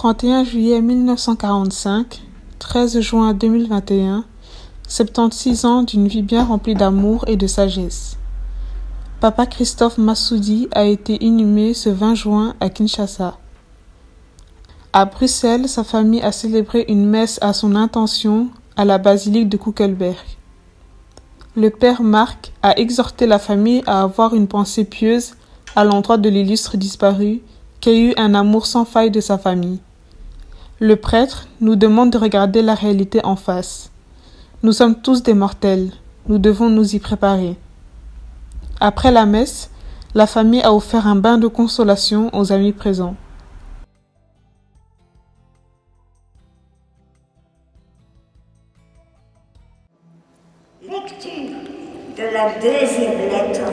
31 juillet 1945, 13 juin 2021, 76 ans d'une vie bien remplie d'amour et de sagesse. Papa Christophe Massoudi a été inhumé ce 20 juin à Kinshasa. À Bruxelles, sa famille a célébré une messe à son intention à la basilique de Kuckelberg. Le père Marc a exhorté la famille à avoir une pensée pieuse à l'endroit de l'illustre disparu qui a eu un amour sans faille de sa famille. Le prêtre nous demande de regarder la réalité en face. Nous sommes tous des mortels, nous devons nous y préparer. Après la messe, la famille a offert un bain de consolation aux amis présents. Lecture de la deuxième lettre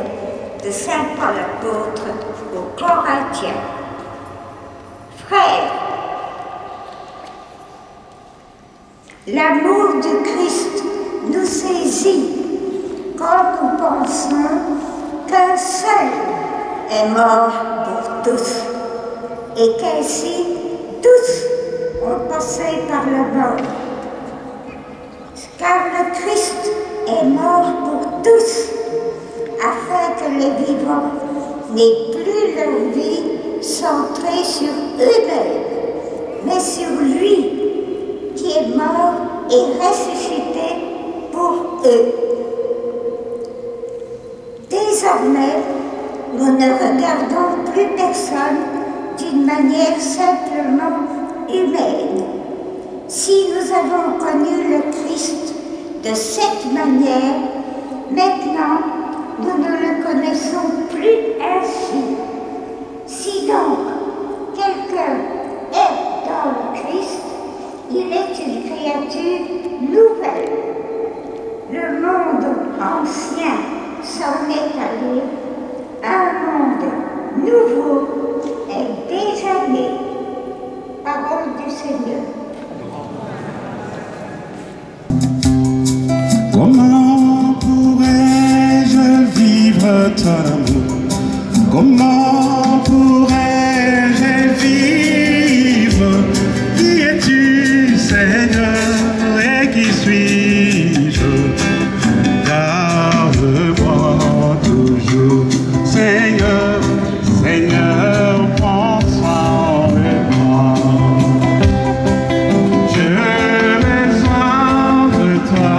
de Saint Paul apôtre aux Corinthiens. Frères, l'amour du Christ nous saisit quand nous pensons qu'un seul est mort pour tous et qu'ainsi tous ont passé par la mort. Car le Christ est mort pour tous, afin que les vivants n'aient plus leur vie centrée sur eux-mêmes, mais sur lui qui est mort et ressuscité pour eux. Désormais, nous ne regardons plus personne d'une manière simplement humaine. Si nous avons connu le Christ de cette manière, maintenant nous ne le connaissons plus ainsi. Si donc quelqu'un est dans le Christ, il est une créature nouvelle. Le monde ancien s'en est allé, un monde nouveau est déjà né. Parole du Seigneur. Comment pourrais-je vivre ton amour? Comment pourrais-je vivre? Qui es-tu, Seigneur, et qui suis-je? Garde-moi toujours, Seigneur, Seigneur, prends soin de moi. J'ai besoin de toi,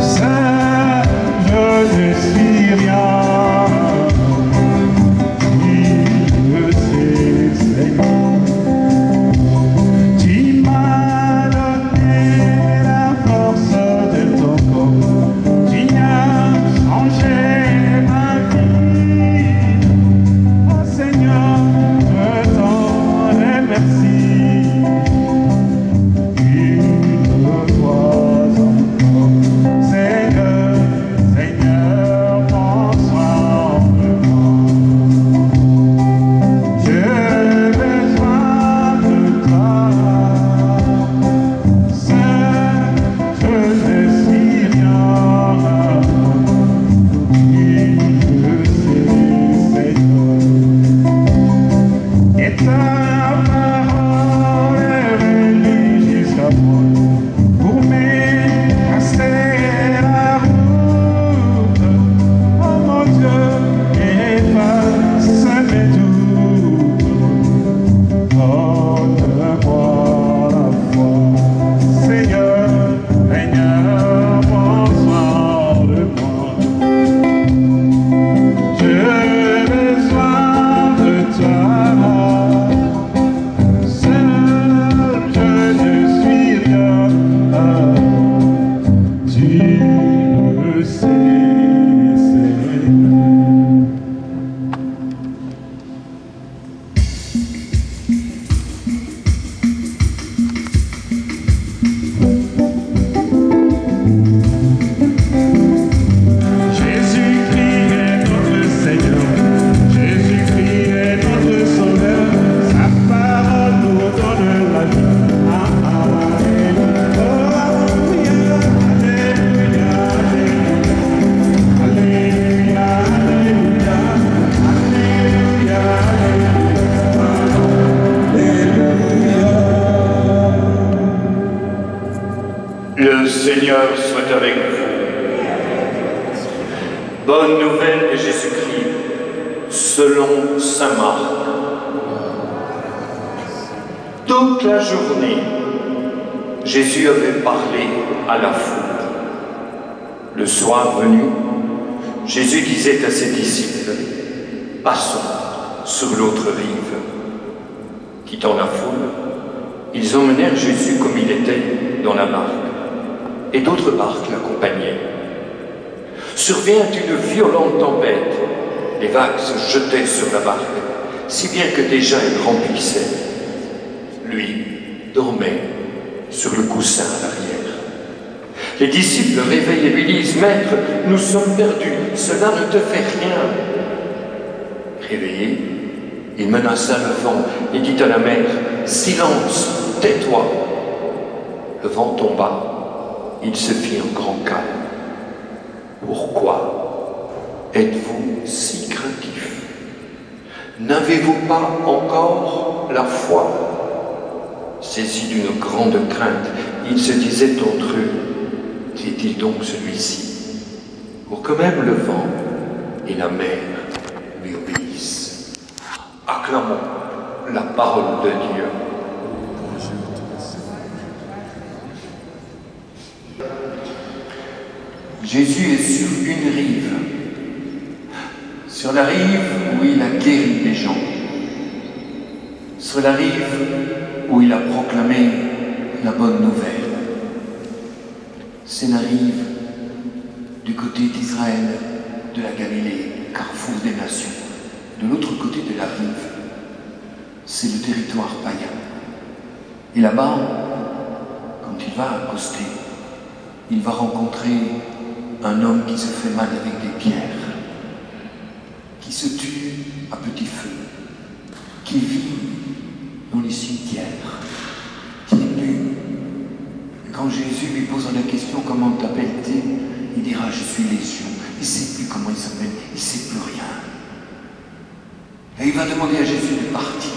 seul je ne suis rien. Seigneur soit avec vous. Bonne nouvelle de Jésus-Christ, selon saint Marc. Toute la journée, Jésus avait parlé à la foule. Le soir venu, Jésus disait à ses disciples, « Passons sur l'autre rive. » Quittant la foule, ils emmenèrent Jésus comme il était dans la barque, et d'autres barques l'accompagnaient. Survint une violente tempête, les vagues se jetaient sur la barque, si bien que déjà elle remplissait. Lui dormait sur le coussin à l'arrière. Les disciples réveillent et lui disent, « Maître, nous sommes perdus, cela ne te fait rien. » Réveillé, il menaça le vent et dit à la mer, « Silence, tais-toi !» Le vent tomba, il se fit un grand calme. « Pourquoi êtes-vous si craintifs? N'avez-vous pas encore la foi ?» Saisi d'une grande crainte, ils se disaient entre eux, « Qui est-il donc celui-ci, pour que même le vent et la mer lui obéissent ?» Acclamons la parole de Dieu. Jésus est sur une rive, sur la rive où il a guéri les gens, sur la rive où il a proclamé la bonne nouvelle. C'est la rive du côté d'Israël, de la Galilée, carrefour des nations. De l'autre côté de la rive, c'est le territoire païen. Et là-bas, quand il va accoster, il va rencontrer un homme qui se fait mal avec des pierres, qui se tue à petit feu, qui vit dans les cimetières, qui est nu. Et quand Jésus lui pose la question « Comment t'appelles-tu » il dira « Je suis Légion ». Il ne sait plus comment il s'appelle, il ne sait plus rien. Et il va demander à Jésus de partir.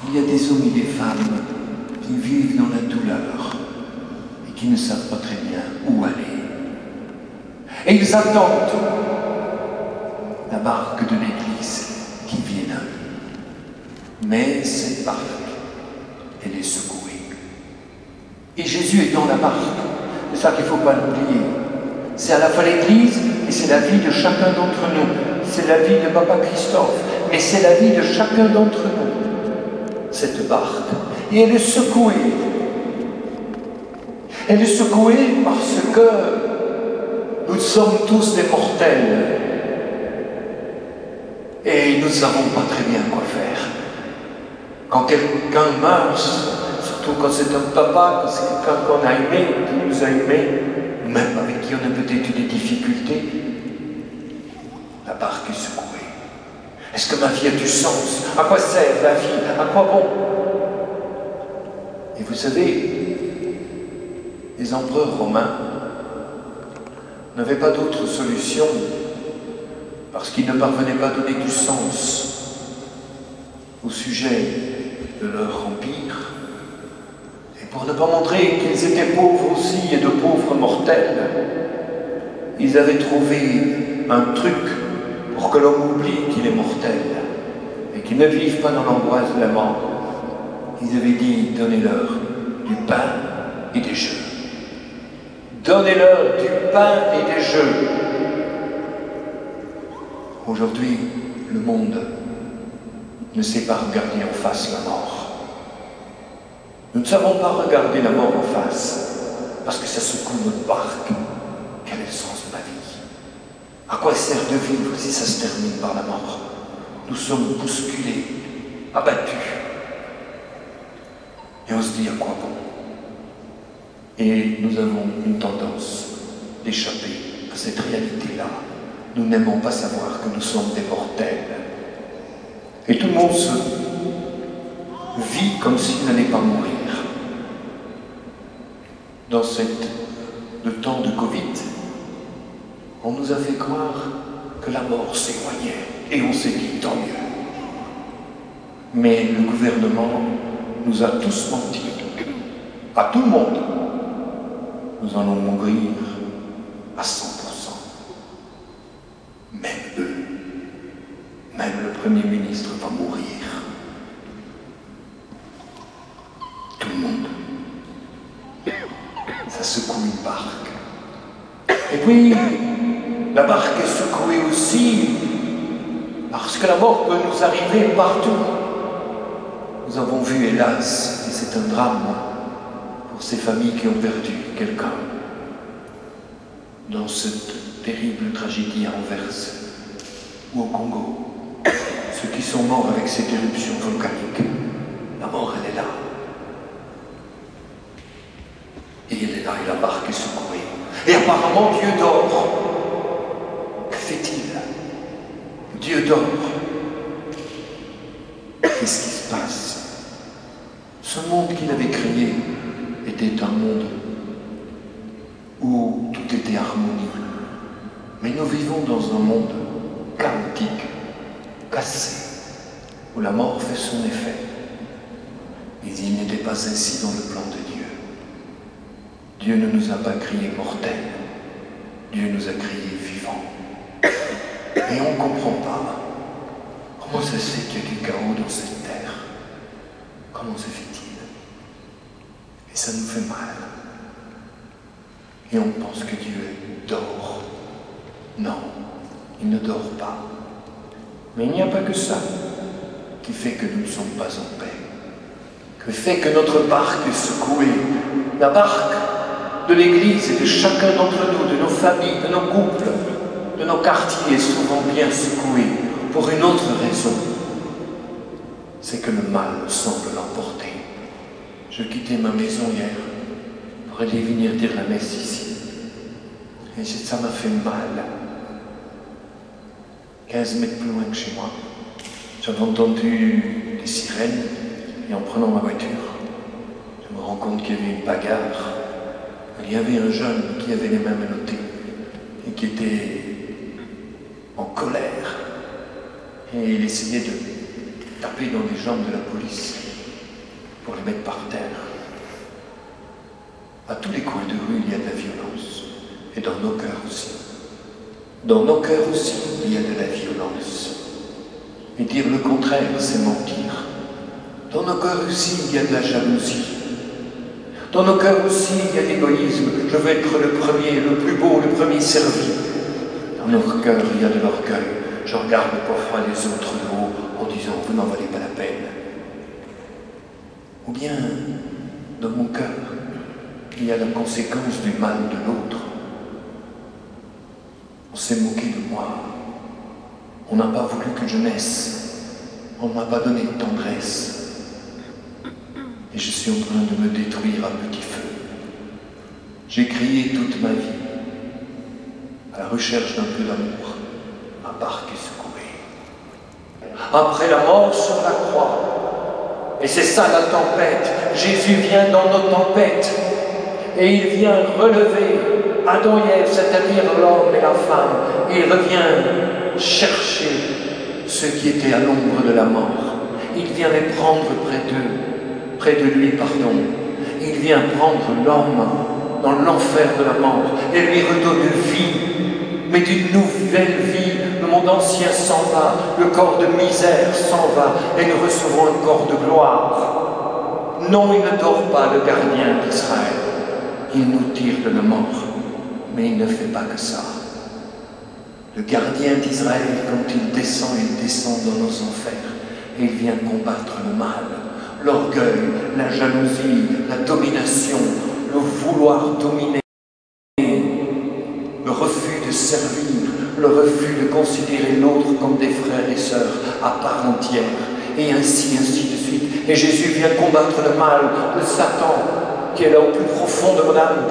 Il y a des hommes et des femmes qui vivent dans la douleur et qui ne savent pas très bien où aller. Et ils attendent la barque de l'Église qui vienne à eux. Mais cette barque, elle est secouée. Et Jésus est dans la barque. C'est ça qu'il ne faut pas l'oublier. C'est à la fois l'Église et c'est la vie de chacun d'entre nous. C'est la vie de Papa Christophe, mais c'est la vie de chacun d'entre nous, cette barque. Et elle est secouée. Elle est secouée parce que nous sommes tous des mortels. Et nous ne savons pas très bien quoi faire. Quand quelqu'un meurt, surtout quand c'est un papa, quand c'est quelqu'un qu'on a aimé, qui nous a aimés, même avec qui on a peut-être eu des difficultés, la barque est secouée. Est-ce que ma vie a du sens? À quoi sert la vie? À quoi bon? Et vous savez, les empereurs romains n'avaient pas d'autre solution parce qu'ils ne parvenaient pas à donner du sens au sujet de leur empire. Et pour ne pas montrer qu'ils étaient pauvres aussi et de pauvres mortels, ils avaient trouvé un truc pour que l'homme oublie qu'il est mortel et qu'il ne vive pas dans l'angoisse de la mort. Ils avaient dit, donnez-leur du pain et des jeux. Donnez-leur du pain et des jeux. Aujourd'hui, le monde ne sait pas regarder en face la mort. Nous ne savons pas regarder la mort en face parce que ça secoue notre barque. Quel est le sens de ma vie? À quoi sert de vivre si ça se termine par la mort? Nous sommes bousculés, abattus. Et on se dit à quoi bon? Et nous avons une tendance d'échapper à cette réalité-là. Nous n'aimons pas savoir que nous sommes des mortels. Et tout le monde se vit comme s'il n'allait pas mourir. Dans le temps de Covid, on nous a fait croire que la mort s'éloignait. Et on s'est dit, tant mieux. Mais le gouvernement nous a tous menti. à tout le monde. Nous allons mourir à 100%. Même eux, même le Premier ministre va mourir. Tout le monde. Ça secoue une barque. Et puis, la barque est secouée aussi parce que la mort peut nous arriver partout. Nous avons vu, hélas, et c'est un drame pour ces familles qui ont perdu quelqu'un dans cette terrible tragédie à Anvers ou au Congo. Ceux qui sont morts avec cette éruption volcanique, la mort, elle est là. Et elle est là, et la barque est secouée. Et apparemment, Dieu dort. Que fait-il? Dieu dort. Qu'est-ce qui se passe? Ce monde qu'il avait créé était un monde où tout était harmonie. Mais nous vivons dans un monde chaotique, cassé, où la mort fait son effet. Mais il n'était pas ainsi dans le plan de Dieu. Dieu ne nous a pas créés mortels. Dieu nous a créés vivants. Et on ne comprend pas. Comment ça se fait qu'il y a du chaos dans cette terre? Comment se fait-il? Et ça nous fait mal. Et on pense que Dieu dort. Non, il ne dort pas. Mais il n'y a pas que ça qui fait que nous ne sommes pas en paix. Que fait que notre barque est secouée. La barque de l'Église et de chacun d'entre nous, de nos familles, de nos couples, de nos quartiers est souvent bien secouée pour une autre raison. C'est que le mal semble l'emporter. Je quittais ma maison hier pour aller venir dire la messe ici. Et ça m'a fait mal. 15 mètres plus loin que chez moi, j'avais entendu des sirènes et en prenant ma voiture, je me rends compte qu'il y avait une bagarre. Il y avait un jeune qui avait les mains menottées et qui était en colère. Et il essayait de taper dans les jambes de la police pour les mettre par terre. À tous les coins de rue, il y a de la violence. Et dans nos cœurs aussi. Dans nos cœurs aussi, il y a de la violence. Et dire le contraire, c'est mentir. Dans nos cœurs aussi, il y a de la jalousie. Dans nos cœurs aussi, il y a l'égoïsme. Je veux être le premier, le plus beau, le premier servi. Dans nos cœurs, il y a de l'orgueil. Je regarde parfois les autres de haut en disant, vous n'en valez pas la peine. Ou bien, dans mon cœur, il y a la conséquence du mal de l'autre. On s'est moqué de moi. On n'a pas voulu que je naisse. On ne m'a pas donné de tendresse. Et je suis en train de me détruire à petit feu. J'ai crié toute ma vie à la recherche d'un peu d'amour. Ma barque est secouée. Après la mort sur la croix. Et c'est ça la tempête. Jésus vient dans nos tempêtes. Et il vient relever Adam et Ève, c'est-à-dire l'homme et la femme. Et il revient chercher ceux qui étaient à l'ombre de la mort. Il vient les prendre près de lui, pardon. Il vient prendre l'homme dans l'enfer de la mort et lui redonne vie, mais d'une nouvelle vie. Le monde ancien s'en va, le corps de misère s'en va et nous recevons un corps de gloire. Non, il ne dort pas, le gardien d'Israël. Il nous tire de la mort, mais il ne fait pas que ça. Le gardien d'Israël, quand il descend dans nos enfers et il vient combattre le mal, l'orgueil, la jalousie, la domination, le vouloir dominer, le refus de servir, le refus de considérer l'autre comme des frères et sœurs à part entière, et ainsi de suite. Et Jésus vient combattre le mal, le Satan, qui est là au plus profond de mon âme,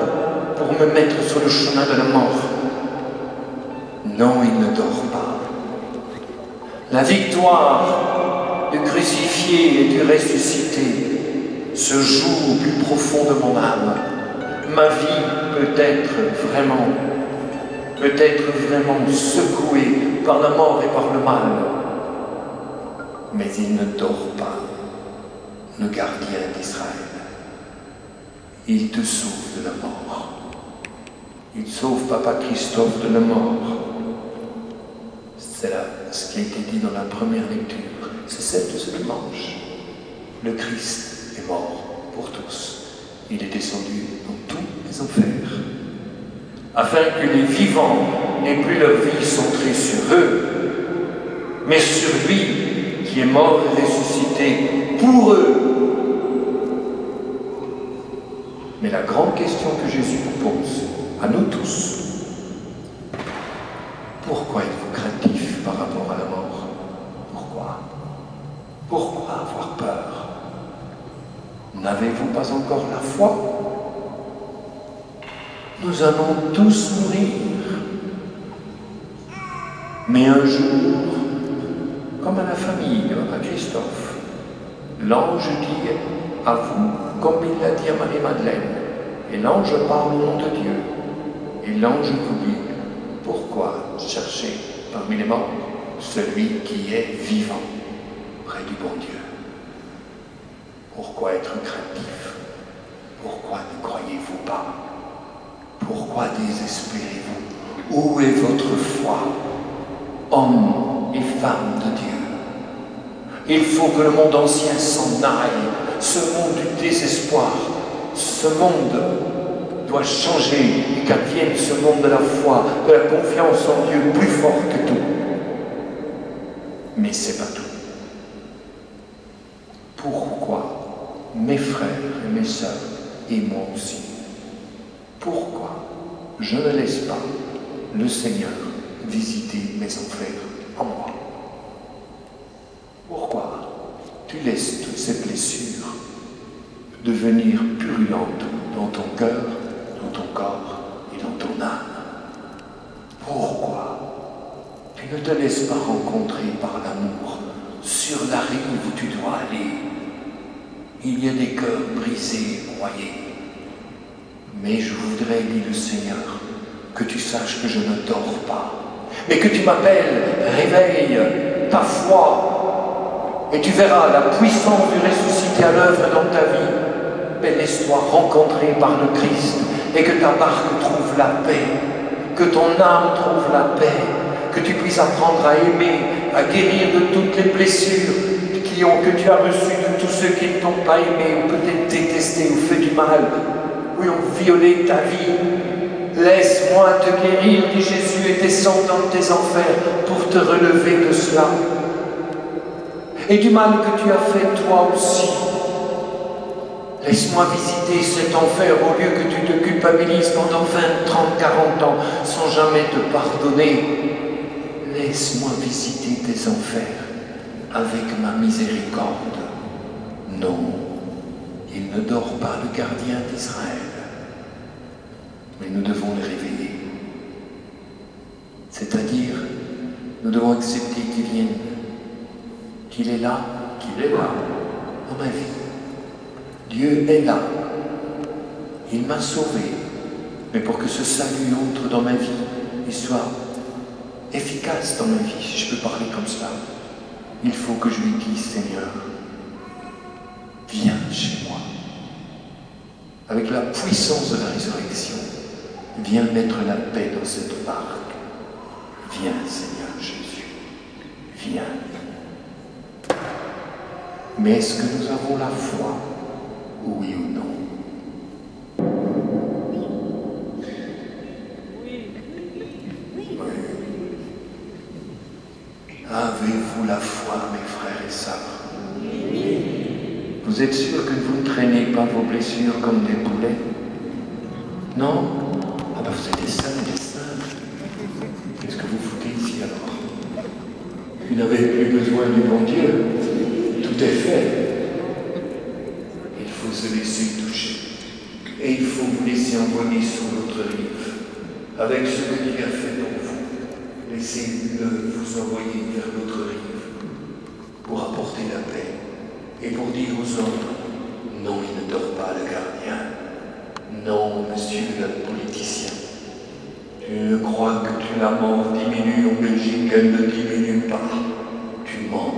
pour me mettre sur le chemin de la mort. Non, il ne dort pas. La victoire du crucifié et du ressuscité se joue au plus profond de mon âme. Ma vie peut être vraiment secouée par la mort et par le mal. Mais il ne dort pas, le gardien d'Israël. il te sauve de la mort. Il sauve Papa Christophe de la mort. C'est là ce qui a été dit dans la première lecture. C'est celle de ce dimanche. Le Christ est mort pour tous. Il est descendu dans tous les enfers, afin que les vivants n'aient plus leur vie centrée sur eux, mais sur lui qui est mort et ressuscité pour eux. Mais la grande question que Jésus nous pose, à nous tous, pourquoi êtes-vous craintifs par rapport à la mort? Pourquoi? Pourquoi avoir peur? N'avez-vous pas encore la foi? Nous allons tous mourir. Mais un jour, comme à la famille de Papa Christophe, l'ange dit à vous, comme il l'a dit à Marie-Madeleine, et l'ange parle au nom de Dieu, et l'ange vous dit, pourquoi chercher parmi les morts celui qui est vivant près du bon Dieu? Pourquoi être craintif? Pourquoi ne croyez-vous pas? Pourquoi désespérez-vous? Où est votre foi, hommes et femmes de Dieu? Il faut que le monde ancien s'en aille, ce monde du désespoir. Ce monde doit changer et qu'advienne ce monde de la foi, de la confiance en Dieu plus fort que tout. Mais c'est pas tout. Pourquoi, mes frères et mes sœurs, et moi aussi, pourquoi je ne laisse pas le Seigneur visiter mes enfers en moi? Pourquoi tu laisses toutes ces blessures devenir purulentes dans ton cœur, dans ton corps et dans ton âme? Pourquoi tu ne te laisses pas rencontrer par l'amour sur la rive où tu dois aller? Il y a des cœurs brisés et broyés. Mais je voudrais, dit le Seigneur, que tu saches que je ne dors pas, mais que tu m'appelles, réveille ta foi, et tu verras la puissance du ressuscité à l'œuvre dans ta vie. Mais laisse-toi rencontrer par le Christ, et que ta barque trouve la paix, que ton âme trouve la paix, que tu puisses apprendre à aimer, à guérir de toutes les blessures que tu as reçues de tous ceux qui ne t'ont pas aimé, ou peut-être détesté, ou fait du mal, ou ont violé ta vie. Laisse-moi te guérir, dit Jésus, et descends dans tes enfers pour te relever de cela. Et du mal que tu as fait toi aussi. Laisse-moi visiter cet enfer au lieu que tu te culpabilises pendant 20, 30, 40 ans sans jamais te pardonner. Laisse-moi visiter tes enfers avec ma miséricorde. Non, il ne dort pas le gardien d'Israël. Mais nous devons le réveiller. C'est-à-dire, nous devons accepter qu'il vienne, qu'il est là dans ma vie. Dieu est là. Il m'a sauvé. Mais pour que ce salut entre dans ma vie et soit efficace dans ma vie, si je peux parler comme cela, il faut que je lui dise, Seigneur, viens chez moi. Avec la puissance de la résurrection, viens mettre la paix dans cette barque. Viens, Seigneur Jésus, viens. Mais est-ce que nous avons la foi, oui ou non? Avez-vous la foi, mes frères et sœurs? Vous êtes sûrs que vous ne traînez pas vos blessures comme des poulets? Non? Ah ben vous êtes des saints, des saints. Qu'est-ce que vous foutez ici alors? Vous n'avez plus besoin du bon Dieu. Tout est fait. Il faut se laisser toucher. Et il faut vous laisser envoyer sur l'autre rive. Avec ce que Dieu a fait pour vous. Laissez-le vous envoyer vers l'autre rive pour apporter la paix et pour dire aux hommes, non, il ne dort pas le gardien. Non, monsieur le politicien, tu crois que la mort diminue en Belgique, elle ne diminue pas. Tu mens,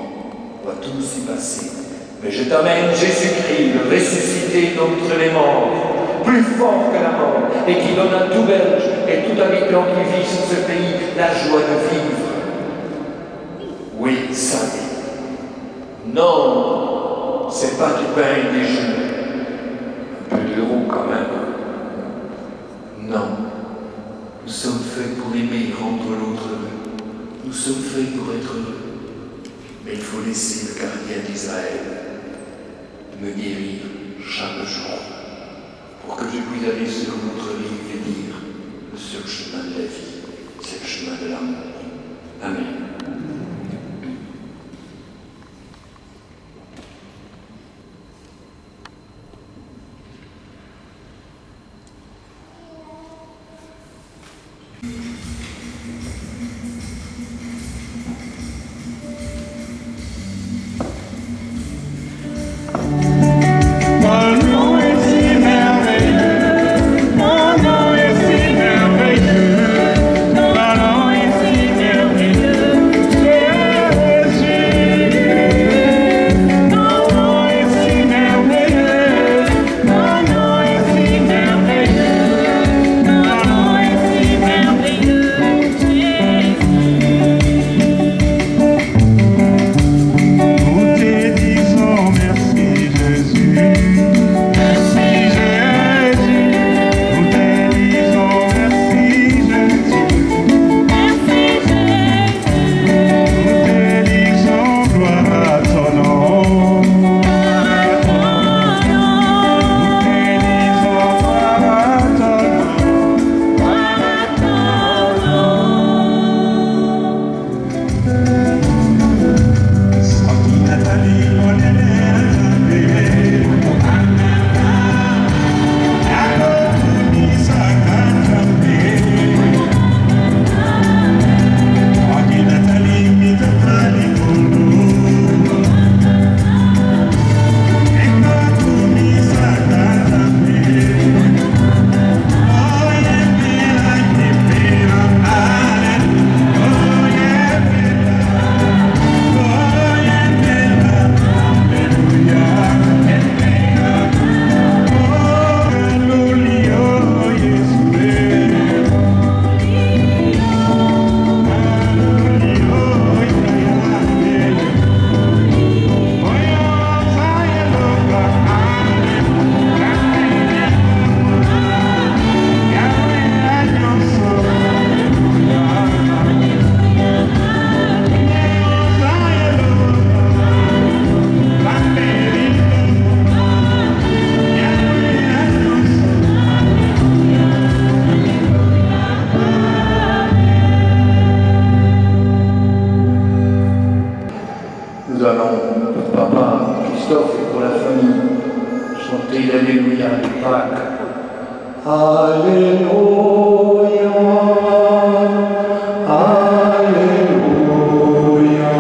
on va tous y passer. Mais je t'amène Jésus-Christ, le ressuscité d'entre les morts, plus fort que la mort, et qui donne à tout Belge et tout habitant qui vit sur ce pays la joie de vivre. Oui, ça oui. Non, c'est pas du pain et des jus. Un peu d'euros quand même. Non. Nous sommes faits pour aimer et rendre l'autre heureux. Nous sommes faits pour être heureux. Mais il faut laisser le gardien d'Israël me guérir chaque jour pour que je puisse aller sur l'autre rive et dire le seul chemin de la vie, c'est le chemin de l'amour. Amen. Nous allons, pour papa Christophe et pour la famille, chanter l'Alléluia de Pâques. Alléluia, Alléluia, Alléluia,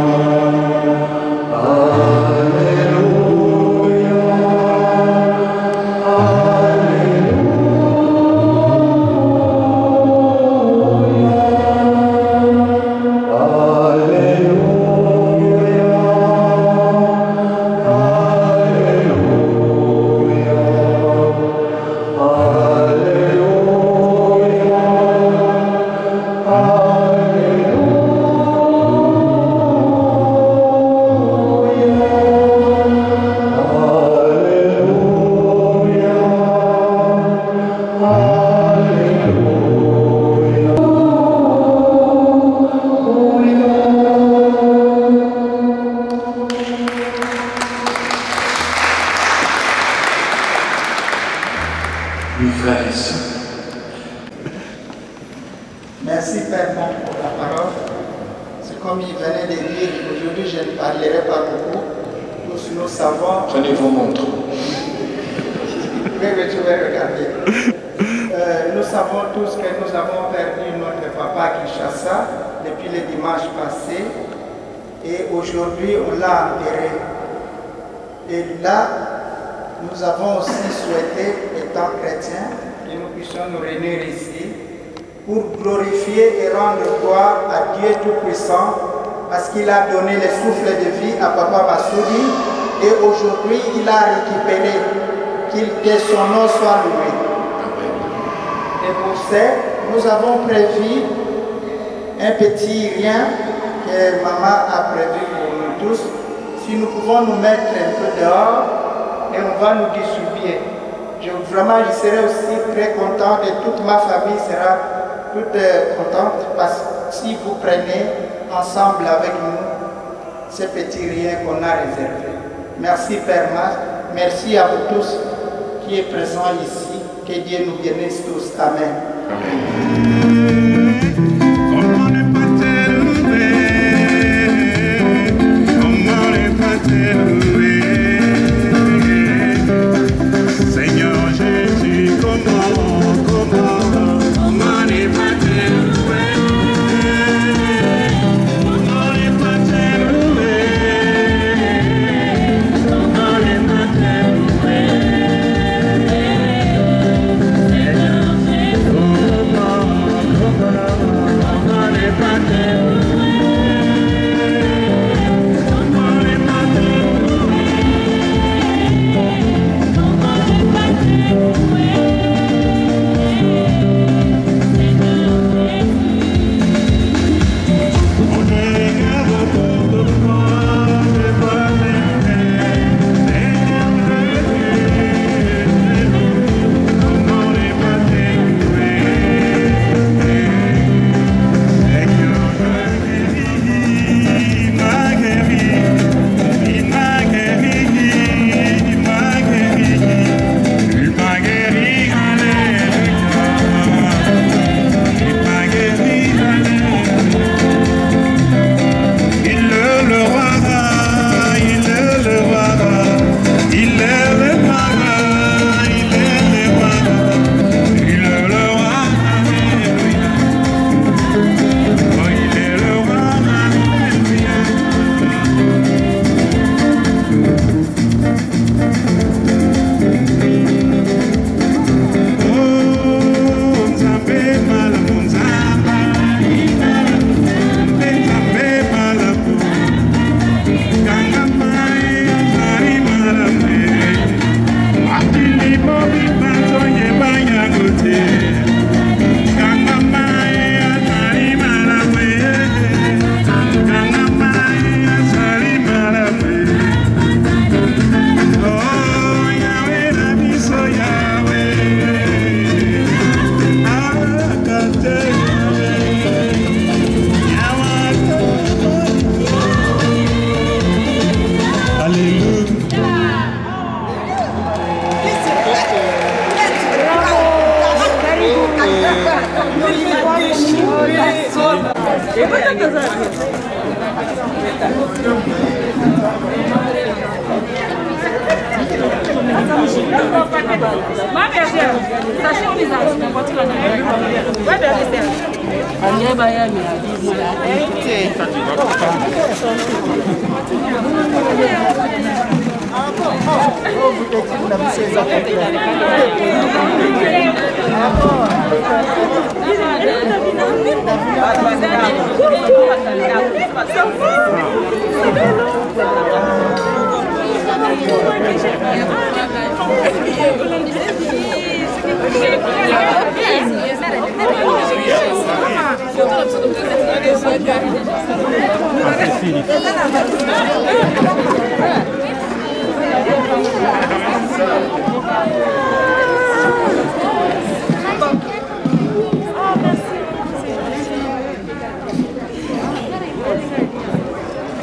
Merci Père Bon pour la parole. C'est comme il venait de dire, aujourd'hui je ne parlerai pas beaucoup. Tous nous savons... Prenez vos montres. Oui, tu vas regarder. Nous savons tous que nous avons perdu notre papa Kinshasa depuis le dimanche passé. Et aujourd'hui, on l'a enterré. Et là, nous avons aussi souhaité, étant chrétiens, que nous puissions nous réunir ici pour glorifier et rendre gloire à Dieu Tout-Puissant parce qu'il a donné le souffle de vie à Papa Massoudi et aujourd'hui il a récupéré, que son nom soit loué. Et pour ça, nous avons prévu un petit rien que maman a prévu pour nous tous. Si nous pouvons nous mettre un peu dehors et on va nous distribuer. Vraiment, je serai aussi très content et toute ma famille sera toute contente parce que si vous prenez ensemble avec nous ces petits riens qu'on a réservés. Merci Père Marc, merci à vous tous qui êtes présents ici. Que Dieu nous bénisse tous. Amen. Seigneur Jésus, comment ne pas te louer? Comment ne pas te louer? Comment ne pas te louer? Comment ne pas te louer?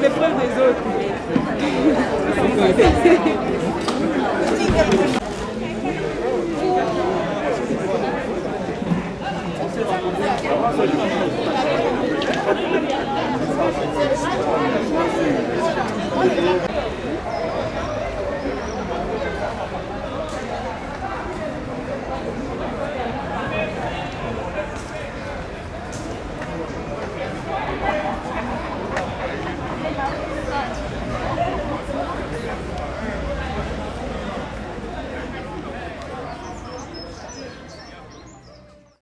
Les preuves des autres.